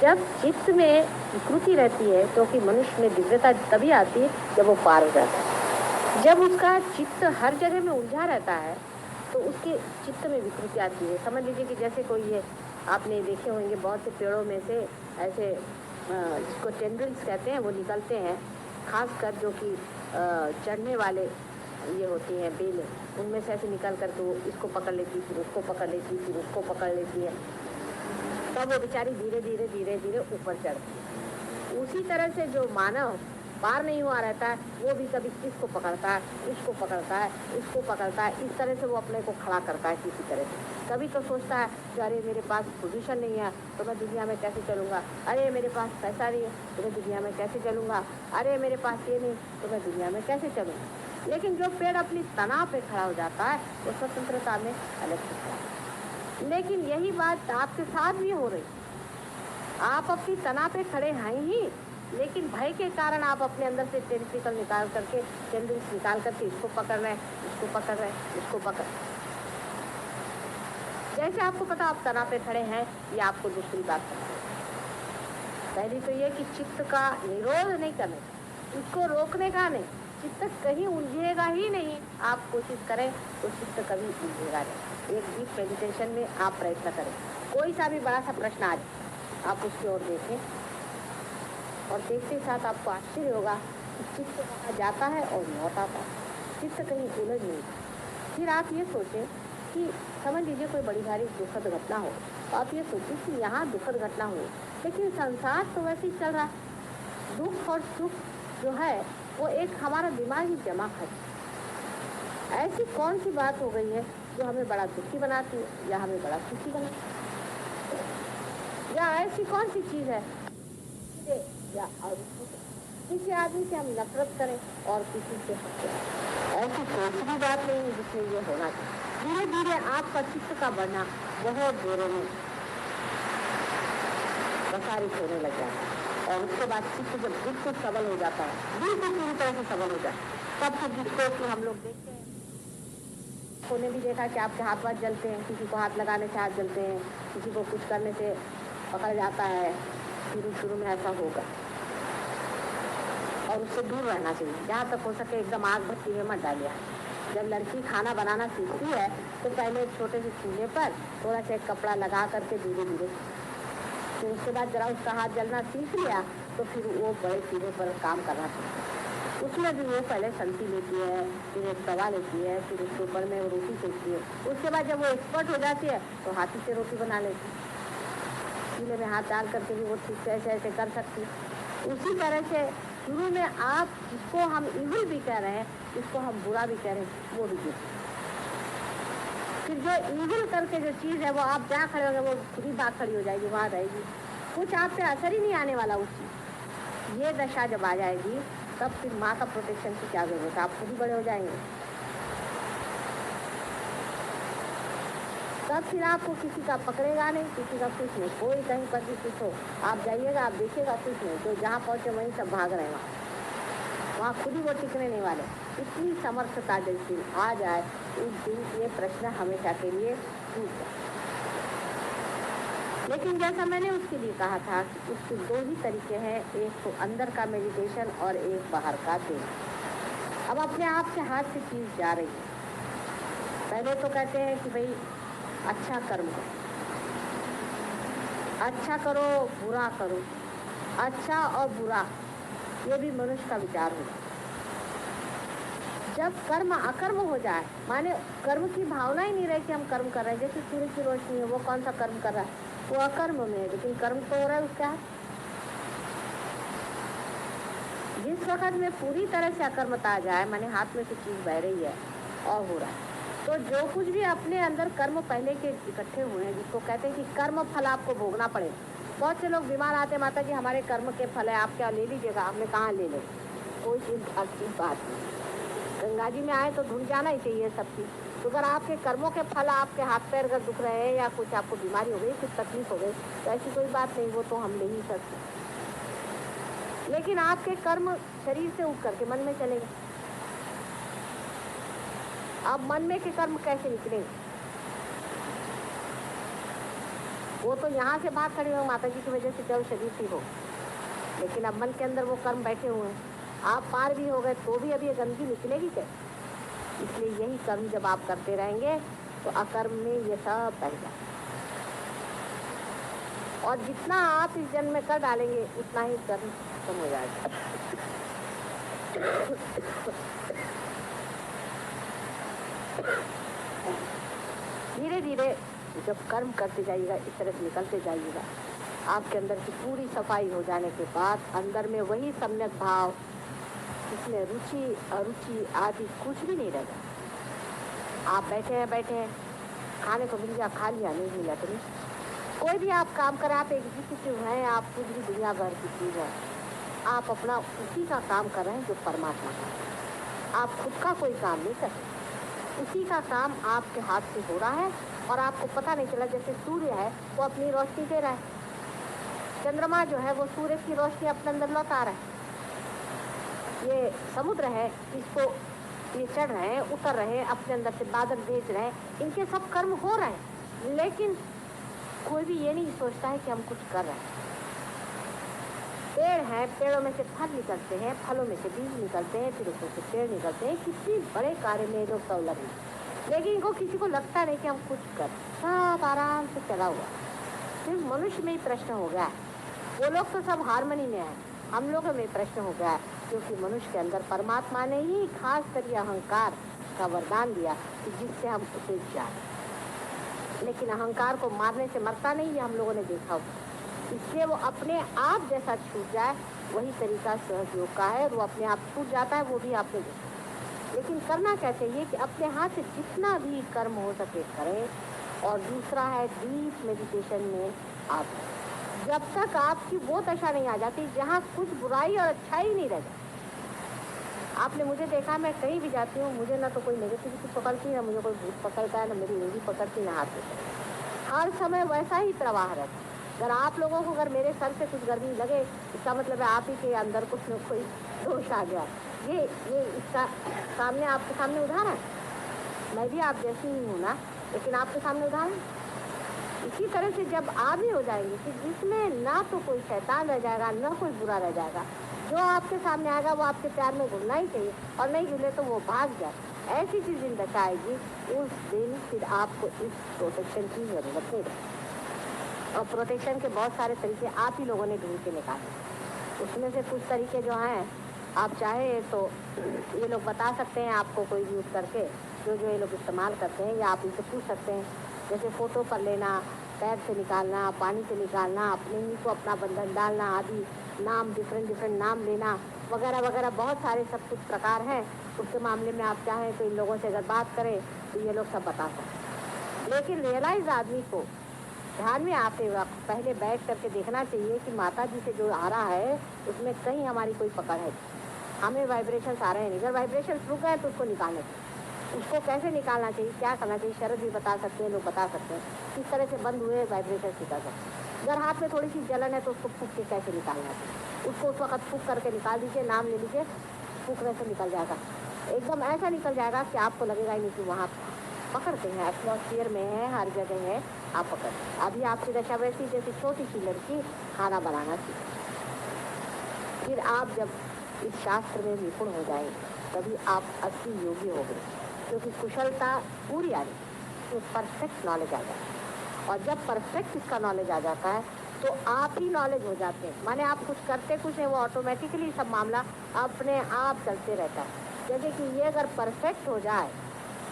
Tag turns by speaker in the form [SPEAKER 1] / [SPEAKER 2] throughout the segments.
[SPEAKER 1] जब चित्त में विकृति रहती है तो कि मनुष्य में दिव्यता तभी आती है जब वो पार हो जाता है। जब उसका चित्त हर जगह में उलझा रहता है तो उसके चित्त में विकृति आती है। समझ लीजिए कि जैसे कोई ये आपने देखे होंगे बहुत से पेड़ों में से ऐसे जिसको टेंड्रिल्स कहते हैं वो निकलते हैं, खासकर जो कि चढ़ने वाले ये होती हैं बेलें, उनमें से ऐसे निकल कर तो इसको पकड़ लेती, फिर उसको पकड़ लेती, फिर उसको पकड़ लेती है, तब वो बेचारी धीरे धीरे धीरे धीरे ऊपर चढ़ती है। उसी तरह से जो मानव पार नहीं हुआ रहता है वो भी कभी इसको पकड़ता है, इसको पकड़ता है, इसको पकड़ता है, इस तरह से वो अपने को खड़ा करता है किसी तरह से। कभी तो सोचता है कि अरे मेरे पास पोजीशन नहीं है तो मैं दुनिया में कैसे चलूँगा, अरे मेरे पास पैसा नहीं है तो मैं दुनिया में कैसे चलूँगा, अरे मेरे पास ये नहीं तो मैं दुनिया में कैसे चलूँगा। लेकिन जो पेड़ अपनी तना पे खड़ा हो जाता है वो स्वतंत्रता में अलग होता है। लेकिन यही बात आपके साथ भी हो रही, आप अपनी तना पे खड़े हैं ही, लेकिन भय के कारण आप अपने अंदर से टेंटिकल निकाल करके, टेंडल्स निकाल करके इसको पकड़ रहे हैं, इसको पकड़ रहे हैं, इसको पकड़। जैसे आपको पता आप तना पे खड़े हैं, ये आपको दूसरी बात है। पहली तो ये कि चित्त का निरोध नहीं करने, इसको रोकने का नहीं, चित्त कहीं उलझेगा ही नहीं। आप कोशिश करें तो चित्त कभी उलझेगा नहीं। एक डीप मेडिटेशन में आप प्रयत्न करें, कोई सा भी बड़ा सा प्रश्न आ जाए आप उसकी ओर देखें और देखते साथ आपको आश्चर्य होगा कि चित्त कहाँ जाता है और लौट आता है, चित्त कहीं उलझ नहीं। फिर आप ये सोचें कि समझ लीजिए कोई बड़ी भारी दुखद घटना हो तो आप ये सोचें कि यहाँ दुखद घटना हुई, लेकिन संसार तो वैसे ही चल रहा है। दुख और सुख जो है वो एक हमारा दिमागी जमा खर्च। ऐसी कौन सी बात हो गई है जो हमें बड़ा दुखी बनाती है या हमें बड़ा सुखी बनाती है, या ऐसी कौन सी चीज़ है या किसी आदमी से हम नफरत करें और किसी से ऐसी कोई भी बात नहीं है जिसमें ये होना चाहिए। धीरे धीरे आपका चित्त का बढ़ना बहुत जोरों में प्रसारित होने लग जाता है और उसके बाद चित्त जब बिल्कुल सबल हो जाता है, बिल्कुल पूरी तरह से सबल हो जाता है, तब फिर जिसको कि हम लोग देखते हैं, उन्होंने भी देखा कि आपके हाथ वाथ जलते हैं, किसी को हाथ लगाने से हाथ जलते हैं, किसी को कुछ करने से पकड़ जाता है। शुरू में ऐसा होगा और उससे दूर रहना चाहिए, जहाँ तक हो सके एकदम आग भट्टी में मत डालिए। जब लड़की खाना बनाना सीखती है तो पहले छोटे से चूल्हे पर थोड़ा सा एक कपड़ा लगा करके धीरे धीरे, फिर उसके बाद जरा उसका हाथ जलना सीख लिया तो फिर वो बड़े चूल्हे पर काम करना सीखती है। उसमें भी वो पहले संती लेती है, फिर एक तवा लेती है, फिर उसके ऊपर में वो रोटी सेकती है। उसके बाद जब वो एक्सपर्ट हो जाती है तो हाथी से रोटी बना लेती है, चूल्हे में हाथ डाल करके भी वो ठीक से ऐसे ऐसे कर सकती है। उसी तरह से शुरू में आप जिसको हम इविल भी कह रहे हैं, जिसको हम बुरा भी कह रहे हैं, वो भी देखिए। फिर जो इविल करके जो चीज़ है वो आप जहाँ खड़े होंगे वो खुद ही बात खड़ी हो जाएगी, वहाँ रहेगी, कुछ आप पे असर ही नहीं आने वाला उस चीज़। ये दशा जब आ जाएगी तब फिर माँ का प्रोटेक्शन की क्या जरूरत है, आप खुद ही बड़े हो जाएंगे। तब फिर आपको किसी का पकड़ेगा नहीं, किसी का कुछ नहीं, कोई कहीं पर भी कुछ हो आप जाइएगा, आप देखिएगा कुछ नहीं, तो जहाँ पहुँचे वहीं सब भाग रहे हैं, वहाँ खुद ही वो टिकने नहीं वाले। इतनी समर्थता जैसी आ जाए उस दिन ये प्रश्न हमेशा के लिए टूट जाए। लेकिन जैसा मैंने उसके लिए कहा था कि उसके दो ही तरीके हैं, एक तो अंदर का मेडिटेशन और एक बाहर का तेल। अब अपने आप के हाथ से चीज़ जा रही है। पहले तो कहते हैं कि भाई अच्छा कर्म करो, अच्छा करो बुरा करो, अच्छा और बुरा ये भी मनुष्य का विचार होगा। जब कर्म अकर्म हो जाए, माने कर्म की भावना ही नहीं रहे कि हम कर्म कर रहे हैं, जैसे सूर्य की रोशनी है, वो कौन सा कर्म कर रहा है, वो अकर्म में है, लेकिन कर्म तो हो रहा है उसका। जिस वक्त में पूरी तरह से अकर्मता आ जाए, माने हाथ में से चीज बह रही है और हो रहा है, तो जो कुछ भी अपने अंदर कर्म पहले के इकट्ठे हुए हैं, जिसको कहते हैं कि कर्म फल आपको भोगना पड़ेगा। बहुत से लोग बीमार आते, माता जी हमारे कर्म के फल है, आप क्या ले लीजिएगा, आपने कहाँ ले ले, कोई चीज अच्छी बात नहीं। गंगा जी में आए तो धुल जाना ही चाहिए सब चीज। तो अगर आपके कर्मों के फल, आपके हाथ पैर अगर दुख रहे हैं या कुछ आपको बीमारी हो गई, कुछ तकलीफ हो गई, तो ऐसी कोई बात नहीं, वो तो हम ले ही सकते। लेकिन आपके कर्म शरीर से उठ करके मन में चलेंगे। अब मन में के कर्म कैसे निकलेंगे? वो तो यहाँ से भाग खड़ी हो माता जी की वजह से जल शरीर थी हो, लेकिन अब मन के अंदर वो कर्म बैठे हुए हैं। आप पार भी हो गए तो भी अब ये गंदगी निकलेगी कैसे? इसलिए यही कर्म जब आप करते रहेंगे तो अकर्म में ये सब बह जाए, और जितना आप इस जन्म में कर डालेंगे उतना ही कर्म खत्म हो जाएगा। धीरे धीरे जब कर्म करते जाइएगा, इस तरह से निकलते जाइएगा, आपके अंदर की पूरी सफाई हो जाने के बाद अंदर में वही सम्यक भाव, इसमें रुचि अरुचि आदि कुछ भी नहीं रहेगा। आप बैठे हैं, खाने को मिल गया खा लिया, नहीं मिला तो नहीं। कोई भी आप काम करें, आप एग्जीक्यूटिव हैं, आप कुछ भी दुनिया भर की चीज़ है, आप अपना उसी का काम कर रहे हैं जो परमात्मा का। आप खुद का कोई काम नहीं कर रहे, उसी का काम आपके हाथ से हो रहा है और आपको पता नहीं चला। जैसे सूर्य है वो अपनी रोशनी दे रहा है, चंद्रमा जो है वो सूर्य की रोशनी अपने अंदर लौटा रहा है, ये समुद्र है इसको ये चढ़ रहे हैं, उतर रहे हैं, अपने अंदर से बादल भेज रहे हैं, इनके सब कर्म हो रहे हैं, लेकिन कोई भी ये नहीं सोचता है कि हम कुछ कर रहे हैं। पेड़ हैं, पेड़ों में से फल निकलते हैं, फलों में से बीज निकलते हैं, फिर उसमें से पेड़ निकलते हैं, कितनी बड़े कार्य में लोग तो लगे, लेकिन इनको किसी को लगता नहीं कि हम कुछ कर, सब आराम से चला हुआ। सिर्फ मनुष्य में ही प्रश्न हो गया है, वो लोग तो सब हारमोनी में है, हम लोगों में प्रश्न हो गया है, क्योंकि मनुष्य के अंदर परमात्मा ने ही खास कर अहंकार का वरदान दिया कि जिससे हम उसे जाने, लेकिन अहंकार को मारने से मरता नहीं, ये हम लोगों ने देखा हो। इसलिए वो अपने आप जैसा छूट जाए वही तरीका सहयोग का है, और वो अपने आप छूट जाता है, वो भी आपने देखा। लेकिन करना क्या चाहिए कि अपने हाथ से जितना भी कर्म हो सके करें, और दूसरा है डीप मेडिटेशन में आप, जब तक आपकी वो दशा नहीं आ जाती जहाँ कुछ बुराई और अच्छाई नहीं रहती। आपने मुझे देखा, मैं कहीं भी जाती हूँ, मुझे ना तो कोई नेगेटिविटी पकड़ती है, ना मुझे कोई भूत पकड़ता है, ना मेरी उंगली पकड़ती, ना हाथ पकड़ती, हर समय वैसा ही प्रवाह रहता है। अगर आप लोगों को अगर मेरे सर से कुछ गर्मी लगे, इसका मतलब है आप ही के अंदर कुछ न कोई दोष आ गया। ये इसका सामने आपके सामने उदाहरण है, मैं भी आप जैसी ही हूँ ना, लेकिन आपके सामने उदाहरण। इसी तरह से जब आप ही हो जाएंगे कि जिसमें ना तो कोई शैतान रह जाएगा, ना कोई बुरा रह जाएगा, जो आपके सामने आएगा वो आपके प्यार में घुलना ही चाहिए, और नहीं घुले तो वो भाग जाए, ऐसी चीज दिन दशा आएगी, उस दिन फिर आपको इस प्रोटेक्शन की जरूरत नहीं रहेगी। और प्रोटेक्शन के बहुत सारे तरीके आप ही लोगों ने ढूंढ के निकाले, उसमें से कुछ तरीके जो हैं आप चाहे तो ये लोग बता सकते हैं आपको, कोई यूज़ करके जो ये लोग इस्तेमाल करते हैं, या आप इनसे पूछ सकते हैं। जैसे फ़ोटो कर लेना, पैर से निकालना, पानी से निकालना, अपने ही को अपना बंधन डालना आदि, नाम डिफरेंट नाम लेना वगैरह वगैरह, बहुत सारे सब कुछ प्रकार हैं। उसके मामले में आप चाहें तो इन लोगों से अगर बात करें तो ये लोग सब बता सकते हैं। लेकिन रियलाइज आदमी को ध्यान में आते वक्त पहले बैठ करके देखना चाहिए कि माता जी से जो आ रहा है उसमें कहीं हमारी कोई पकड़ है, हमें वाइब्रेशन आ रहे हैं। अगर वाइब्रेशन रुक गए तो उसको निकालना चाहिए। उसको कैसे निकालना चाहिए, क्या करना चाहिए, शरद भी बता सकते हैं, लोग बता सकते हैं किस तरह से बंद हुए वाइब्रेशन निकाल सकते हैं। अगर हाथ में थोड़ी सी जलन है तो उसको फूंक के कैसे निकालना चाहिए, उसको उस वक्त फूंक करके निकाल दीजिए, नाम ले लीजिए, फूंकने से निकल जाएगा, एकदम ऐसा निकल जाएगा कि आपको लगेगा ही नहीं कि वहाँ पकड़ते हैं, एटमॉस्फेयर में है, हर जगह है, आप पकड़। अभी आपकी दशा वैसी जैसे छोटी सी लड़की खाना बनाना सीखे, फिर आप जब इस शास्त्र में निपुण हो जाएंगे तभी आप असली योगी हो गए, क्योंकि कुशलता पूरी आ रही तो परफेक्ट नॉलेज आ जाता है। और जब परफेक्ट इसका नॉलेज आ जाता है तो आप ही नॉलेज हो जाते हैं, माने आप कुछ करते कुछ है, वो ऑटोमेटिकली सब मामला अपने आप चलते रहता है। जैसे कि ये अगर परफेक्ट हो जाए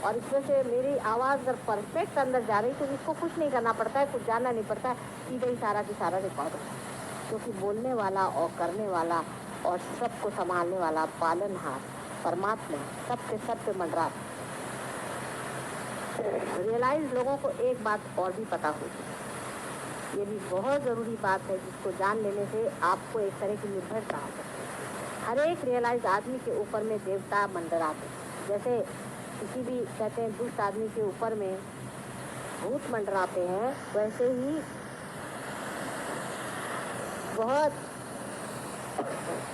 [SPEAKER 1] और इसमें से मेरी आवाज़ अगर परफेक्ट अंदर जा रही तो इसको कुछ नहीं करना पड़ता है, कुछ जानना नहीं पड़ता है, सीधे ही सारा की सारा रिकॉर्ड होता है। क्योंकि बोलने वाला और करने वाला और सबको संभालने वाला पालनहार परमात्मा सबके सब पे मंडरा। रियलाइज लोगों को एक बात और भी पता होगी, ये भी बहुत ज़रूरी बात है जिसको जान लेने से आपको एक तरह की निर्भरता आ सकती है। हर एक रियलाइज आदमी के ऊपर में देवता मंडराते, जैसे किसी भी कहते हैं दुष्ट आदमी के ऊपर में भूत मंडराते हैं, वैसे ही बहुत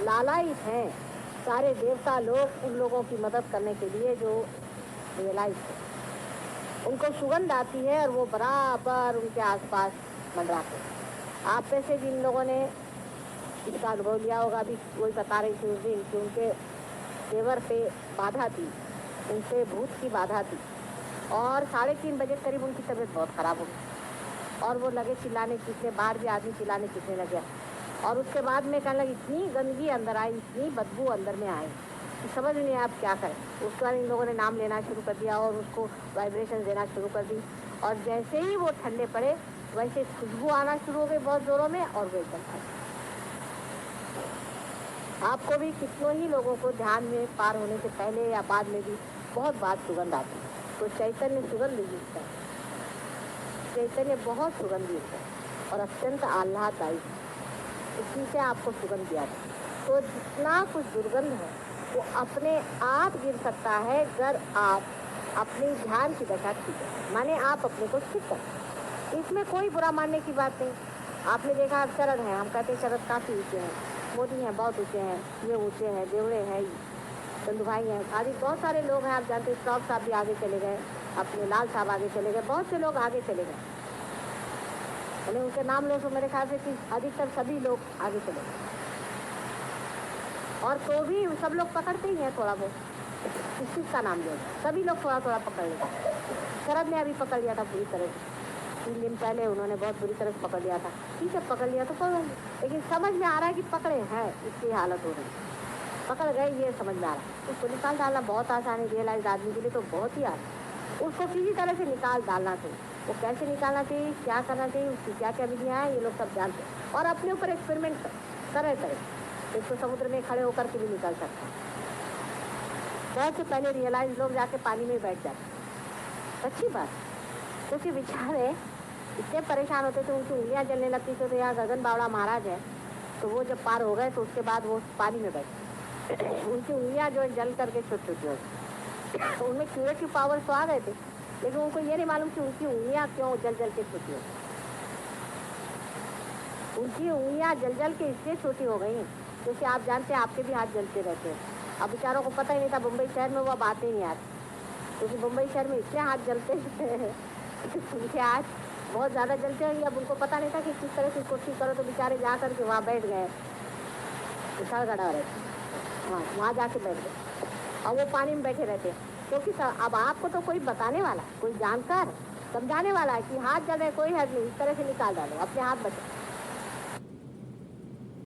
[SPEAKER 1] लालायित हैं सारे देवता लोग उन लोगों की मदद करने के लिए जो रियलाइज है। उनको सुगंध आती है और वो बराबर उनके आसपास मंडराते। आप में से जिन लोगों ने इसका अनुभव लिया होगा, अभी वही बता रही थी उस दिन कि उनके देवर पे बाधा थी, उनसे भूत की बाधा थी और 3:30 बजे करीब उनकी तबीयत बहुत ख़राब हो गई और वो लगे चिल्लाने चीखने, बाहर भी आदमी चिल्लाने चीखने लग गया। और उसके बाद में कहने लगी इतनी गंदगी अंदर आई, इतनी बदबू अंदर में आई कि समझ नहीं आप क्या करें। उसके बाद इन लोगों ने नाम लेना शुरू कर दिया और उसको वाइब्रेशन देना शुरू कर दी और जैसे ही वो ठंडे पड़े वैसे खुशबू आना शुरू हो गई बहुत ज़ोरों में और वो एकदम था। आपको भी कितनों ही लोगों को ध्यान में पार होने से पहले या बाद में भी बहुत बात सुगंध आती है, तो चैतन्य सुगंध युक्त है। चैतन्य बहुत सुगंधित है और अत्यंत आह्लाददायी है, इसी से आपको सुगंध दिया था। तो जितना कुछ दुर्गंध है वो अपने आप गिर सकता है अगर आप अपनी ध्यान की दशा ठीक है, माने आप अपने को ठीक करें। इसमें कोई बुरा मानने की बात नहीं। आपने देखा शरद है, हम कहते हैं शरद काफ़ी ऊँचे हैं, मोदी हैं बहुत ऊँचे हैं, ये ऊँचे हैं, देवड़े हैं, चंदू भाई हैं, आदि बहुत सारे लोग हैं। आप जानते हैं श्रॉफ साहब भी आगे चले गए, अपने लाल साहब आगे चले गए, बहुत से लोग आगे चले गए। मैंने उनके नाम लो तो मेरे ख्याल से कि अधिकतर सभी लोग आगे चले गए और तो भी सब लोग पकड़ते ही हैं थोड़ा बहुत, किस चीज़ का नाम लो, सभी लोग थोड़ा थोड़ा पकड़ लेते हैं। शरद ने अभी पकड़ लिया था पूरी तरह से, 3 दिन पहले उन्होंने बहुत बुरी तरह से पकड़ लिया था। ठीक है पकड़ लिया तो पकड़, लेकिन समझ में आ रहा है कि पकड़े हैं, इसकी हालत हो रही है, पकड़ गए ये समझ में आ रहा है। उसको निकाल डालना बहुत आसान है, रियलाइज आदमी के लिए तो बहुत ही आसान। उसको किसी तरह से निकाल डालना चाहिए। वो कैसे निकालना चाहिए, क्या करना चाहिए, उसकी क्या क्या विधियाँ हैं, ये लोग सब जानते हैं और अपने ऊपर एक्सपेरिमेंट तरह तरह। इसको समुद्र में खड़े होकर के भी निकाल सकते हैं। बहुत से पहले रियलाइज लोग जाके पानी में बैठ जाते, अच्छी बात, क्योंकि विचार है इतने परेशान होते थे, उनकी उंगलियाँ जलने लगती थी। तो यहाँ गगन बावड़ा महाराज है, तो वो जब पार हो गए तो उसके बाद वो पानी में बैठे, उनकी उंगलियाँ जो जल करके छोटी छोटी हो गई। उनमें क्यूरेटिव पावर तो आ गए थे, लेकिन उनको ये नहीं मालूम कि उनकी उंगलियाँ क्यों जल जल के छोटी हो गई। उनकी उंगलियाँ जल जल के इसलिए छोटी हो गई क्योंकि आप जानते हैं आपके भी हाथ जलते रहते हैं। अब बेचारों को पता ही नहीं था, मुंबई शहर में वो अब आते ही नहीं आते, क्योंकि मुंबई शहर में इतने हाथ जलते हैं उनके हाथ बहुत ज़्यादा जलते हैं। अब उनको पता नहीं था कि किस तरह से इसको ठीक करो, तो बेचारे जा करके वहाँ बैठ गए, विशाल गढ़ा रहे, हाँ वहाँ जाके बैठ गए और वो पानी में बैठे रहते हैं। क्योंकि अब आपको तो कोई बताने वाला, कोई जानकार समझाने वाला है कि हाथ जल रहे, कोई हद नहीं, इस तरह से निकाल डालो, अपने हाथ बचे।